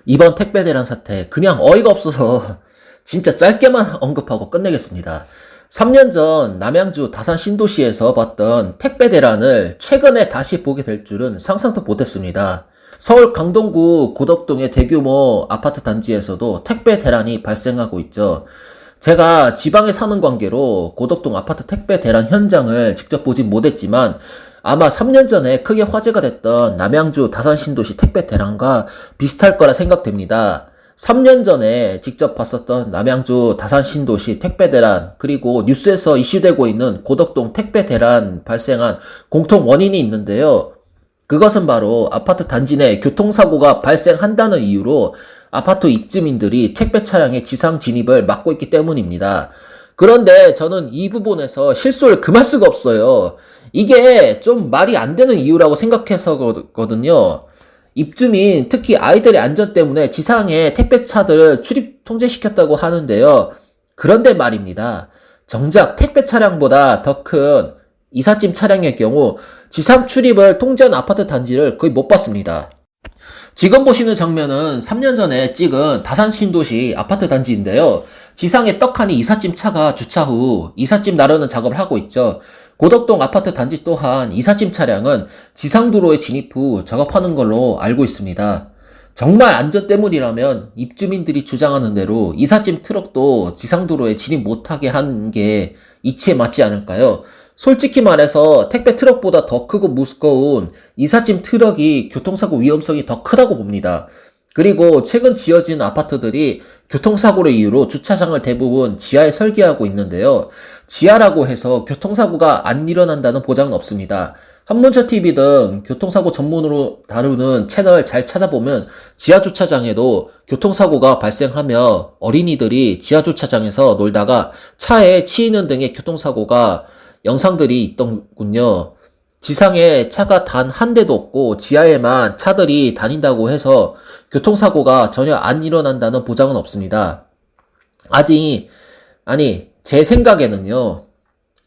이번 택배 대란 사태 그냥 어이가 없어서 진짜 짧게만 언급하고 끝내겠습니다. 3년 전 남양주 다산 신도시에서 봤던 택배 대란을 최근에 다시 보게 될 줄은 상상도 못했습니다. 서울 강동구 고덕동의 대규모 아파트 단지에서도 택배 대란이 발생하고 있죠. 제가 지방에 사는 관계로 고덕동 아파트 택배 대란 현장을 직접 보진 못했지만 아마 3년 전에 크게 화제가 됐던 남양주 다산 신도시 택배 대란과 비슷할 거라 생각됩니다. 3년 전에 직접 봤었던 남양주 다산 신도시 택배 대란, 그리고 뉴스에서 이슈되고 있는 고덕동 택배 대란 발생한 공통 원인이 있는데요. 그것은 바로 아파트 단지 내 교통사고가 발생한다는 이유로 아파트 입주민들이 택배 차량의 지상 진입을 막고 있기 때문입니다. 그런데 저는 이 부분에서 실수를 금할 수가 없어요. 이게 좀 말이 안 되는 이유라고 생각해서거든요. 입주민, 특히 아이들의 안전 때문에 지상에 택배차들을 출입 통제시켰다고 하는데요. 그런데 말입니다. 정작 택배 차량보다 더 큰 이삿짐 차량의 경우 지상 출입을 통제한 아파트 단지를 거의 못 봤습니다. 지금 보시는 장면은 3년 전에 찍은 다산 신도시 아파트 단지인데요. 지상에 떡하니 이삿짐 차가 주차 후 이삿짐 나르는 작업을 하고 있죠. 고덕동 아파트 단지 또한 이삿짐 차량은 지상도로에 진입 후 작업하는 걸로 알고 있습니다. 정말 안전 때문이라면 입주민들이 주장하는 대로 이삿짐 트럭도 지상도로에 진입 못하게 한 게 이치에 맞지 않을까요? 솔직히 말해서 택배 트럭보다 더 크고 무거운 이삿짐 트럭이 교통사고 위험성이 더 크다고 봅니다. 그리고 최근 지어진 아파트들이 교통사고를 이유로 주차장을 대부분 지하에 설계하고 있는데요. 지하라고 해서 교통사고가 안 일어난다는 보장은 없습니다. 한문철TV 등 교통사고 전문으로 다루는 채널 잘 찾아보면 지하주차장에도 교통사고가 발생하며 어린이들이 지하주차장에서 놀다가 차에 치이는 등의 교통사고가 영상들이 있더군요. 지상에 차가 단 한 대도 없고 지하에만 차들이 다닌다고 해서 교통사고가 전혀 안 일어난다는 보장은 없습니다. 제 생각에는요.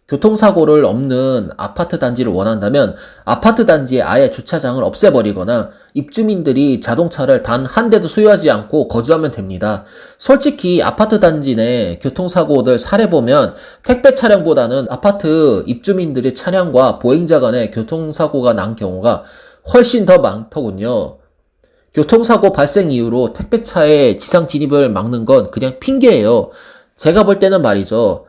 교통사고를 없는 아파트 단지를 원한다면 아파트 단지에 아예 주차장을 없애버리거나 입주민들이 자동차를 단 한 대도 소유하지 않고 거주하면 됩니다. 솔직히 아파트 단지 내 교통사고들 사례 보면 택배 차량보다는 아파트 입주민들의 차량과 보행자 간의 교통사고가 난 경우가 훨씬 더 많더군요. 교통사고 발생 이후로 택배차의 지상 진입을 막는 건 그냥 핑계예요. 제가 볼 때는 말이죠.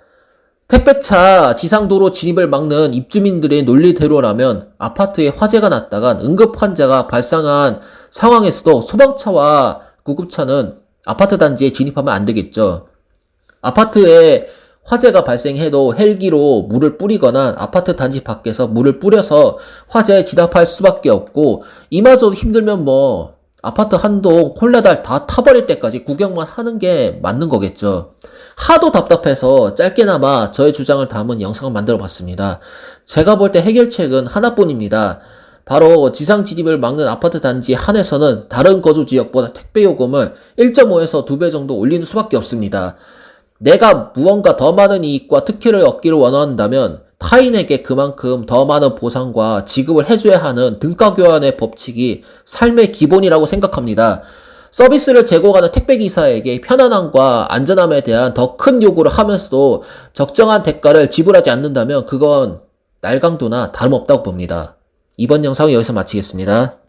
택배차 지상도로 진입을 막는 입주민들의 논리대로라면 아파트에 화재가 났다간 응급 환자가 발생한 상황에서도 소방차와 구급차는 아파트 단지에 진입하면 안 되겠죠. 아파트에 화재가 발생해도 헬기로 물을 뿌리거나 아파트 단지 밖에서 물을 뿌려서 화재에 진압할 수밖에 없고, 이마저도 힘들면 아파트 한 동 콜라달 다 타버릴 때까지 구경만 하는 게 맞는 거겠죠. 하도 답답해서 짧게나마 저의 주장을 담은 영상을 만들어 봤습니다. 제가 볼 때 해결책은 하나뿐입니다. 바로 지상 진입을 막는 아파트 단지 한에서는 다른 거주 지역보다 택배 요금을 1.5에서 2배 정도 올리는 수밖에 없습니다. 내가 무언가 더 많은 이익과 특혜를 얻기를 원한다면 타인에게 그만큼 더 많은 보상과 지급을 해줘야 하는 등가 교환의 법칙이 삶의 기본이라고 생각합니다. 서비스를 제공하는 택배기사에게 편안함과 안전함에 대한 더 큰 요구를 하면서도 적정한 대가를 지불하지 않는다면 그건 날강도나 다름없다고 봅니다. 이번 영상은 여기서 마치겠습니다.